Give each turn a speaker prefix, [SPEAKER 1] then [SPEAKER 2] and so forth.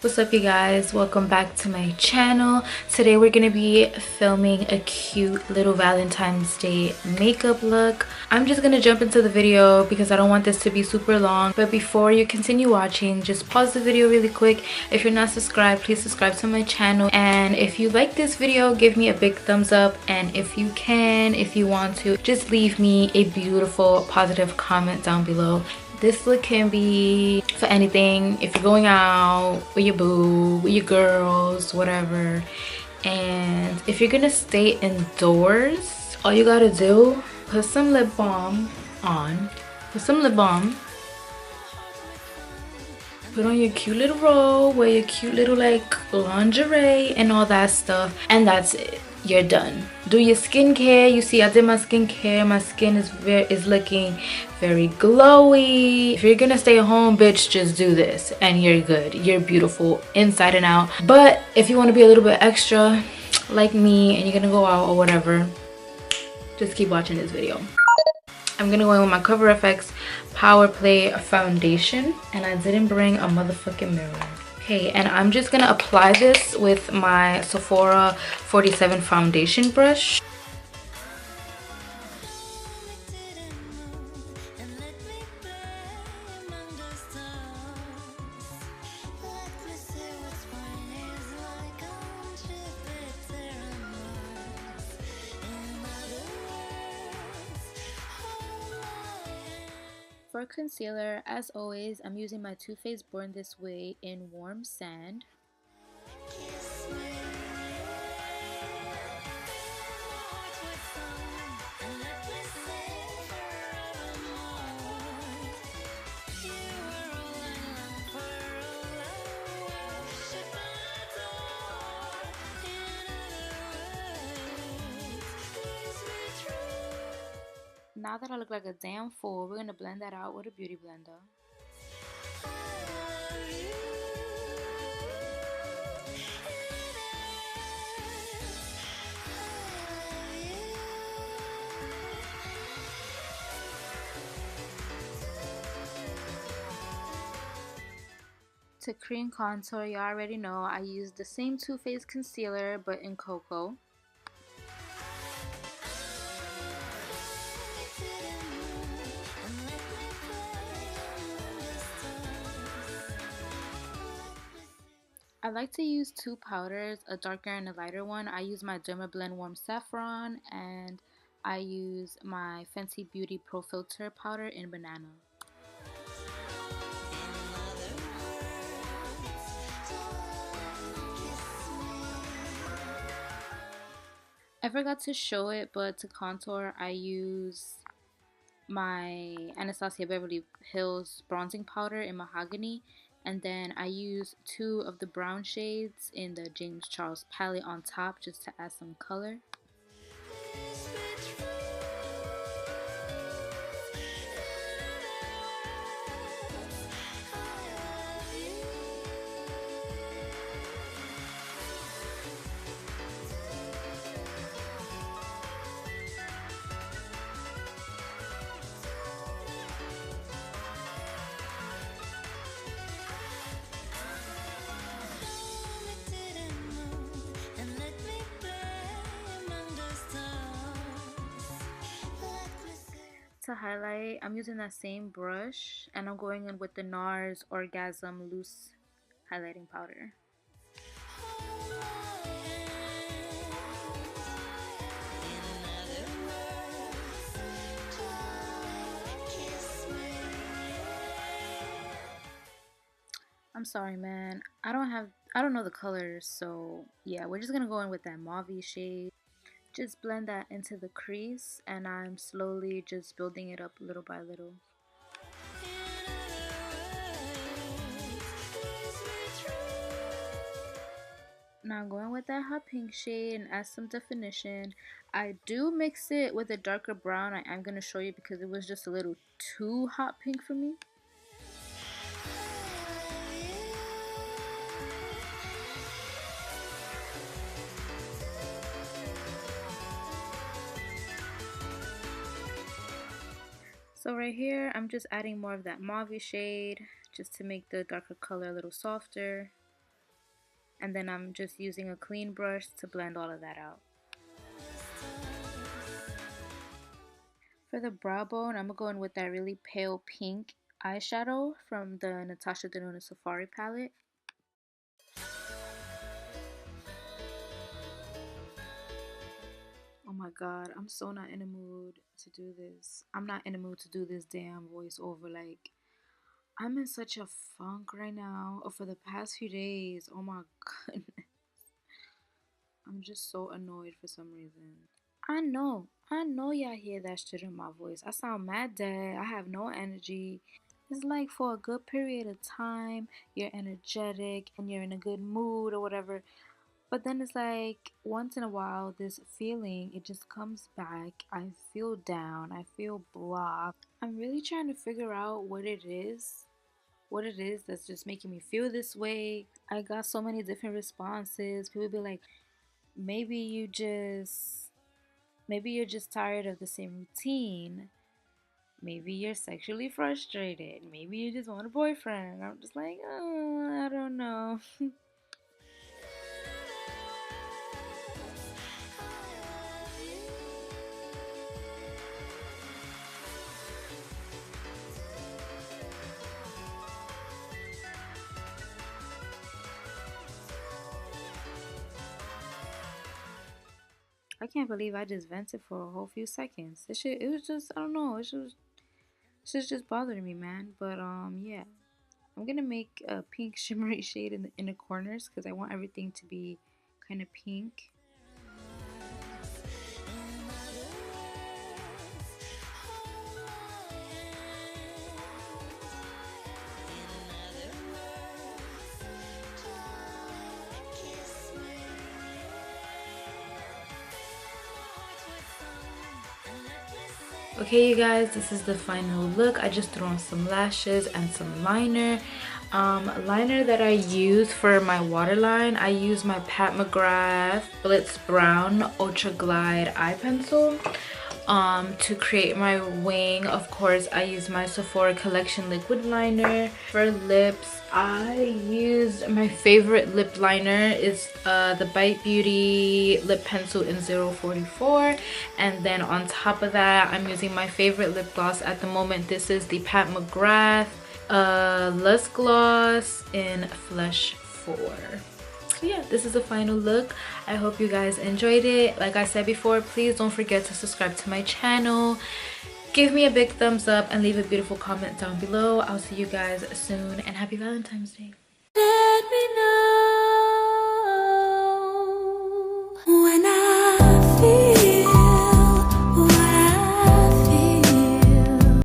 [SPEAKER 1] What's up, you guys? Welcome back to my channel. Today we're gonna be filming a cute little Valentine's Day makeup look. I'm just gonna jump into the video because I don't want this to be super long. But before you continue watching, just pause the video really quick. If you're not subscribed, please subscribe to my channel. And if you like this video, give me a big thumbs up. And if you can, if you want to, just leave me a beautiful positive comment down below. This look can be for anything. If you're going out with your boo, with your girls, whatever. And if you're gonna stay indoors, all you gotta do, put some lip balm on. Put some lip balm. Put on your cute little robe, wear your cute little like lingerie and all that stuff. And that's it. You're done. Do your skincare. You see, I did my skincare. My skin is looking very glowy. If you're gonna stay home, bitch, just do this and you're good. You're beautiful inside and out. But if you want to be a little bit extra like me and you're gonna go out or whatever, just keep watching this video. I'm gonna go in with my Cover FX Power Play foundation, and I didn't bring a motherfucking mirror. Okay, and I'm just gonna apply this with my Sephora 47 foundation brush. For concealer, as always, I'm using my Too Faced Born This Way in Warm Sand. Now that I look like a damn fool, we're gonna blend that out with a beauty blender. To cream contour, you already know I used the same Too Faced concealer but in cocoa. I like to use two powders, a darker and a lighter one. I use my DERMABLEND Warm Saffron, and I use my Fenty Beauty Pro Filter powder in Banana. I forgot to show it, but to contour I use my Anastasia Beverly Hills bronzing powder in Mahogany, and then I use two of the brown shades in the James Charles palette on top just to add some color. To highlight, I'm using that same brush and I'm going in with the NARS ORGASM loose highlighting powder. I'm sorry, man, I don't know the colors, so yeah, we're just gonna go in with that mauve shade. Just blend that into the crease, and I'm slowly just building it up little by little. Now I'm going with that hot pink shade and add some definition. I do mix it with a darker brown. I am going to show you because it was just a little too hot pink for me. So right here, I'm just adding more of that mauve shade just to make the darker color a little softer. And then I'm just using a clean brush to blend all of that out. For the brow bone, I'm going with that really pale pink eyeshadow from the Natasha Denona Safari palette. Oh my god, I'm so not in the mood to do this. I'm not in the mood to do this damn voiceover. Like, I'm in such a funk right now. Or for the past few days. Oh my goodness. I'm just so annoyed for some reason. I know y'all hear that shit in my voice. I sound mad dead. I have no energy. It's like for a good period of time, you're energetic and you're in a good mood or whatever. But then it's like once in a while, this feeling, it just comes back. I feel down. I feel blocked. I'm really trying to figure out what it is. What it is that's just making me feel this way. I got so many different responses. People be like, maybe you're just tired of the same routine. Maybe you're sexually frustrated. Maybe you just want a boyfriend. I'm just like, oh, I don't know. I can't believe I just vented for a whole few seconds. This shit, it was just, I don't know, it's just bothering me, man. But yeah, I'm gonna make a pink shimmery shade in the inner corners because I want everything to be kind of pink. Okay, you guys, this is the final look. I just threw on some lashes and some liner. Liner that I use for my waterline, I use my Pat McGrath Blitz Brown Ultra Glide eye pencil. To create my wing, of course, I use my Sephora Collection liquid liner. For lips, I used my favorite lip liner is the Bite Beauty lip pencil in 044, and then on top of that, I'm using my favorite lip gloss at the moment. This is the Pat McGrath Lush Gloss in Flesh 4. So yeah, this is the final look. I hope you guys enjoyed it. Like I said before, please don't forget to subscribe to my channel. Give me a big thumbs up and leave a beautiful comment down below. I'll see you guys soon, and happy Valentine's Day.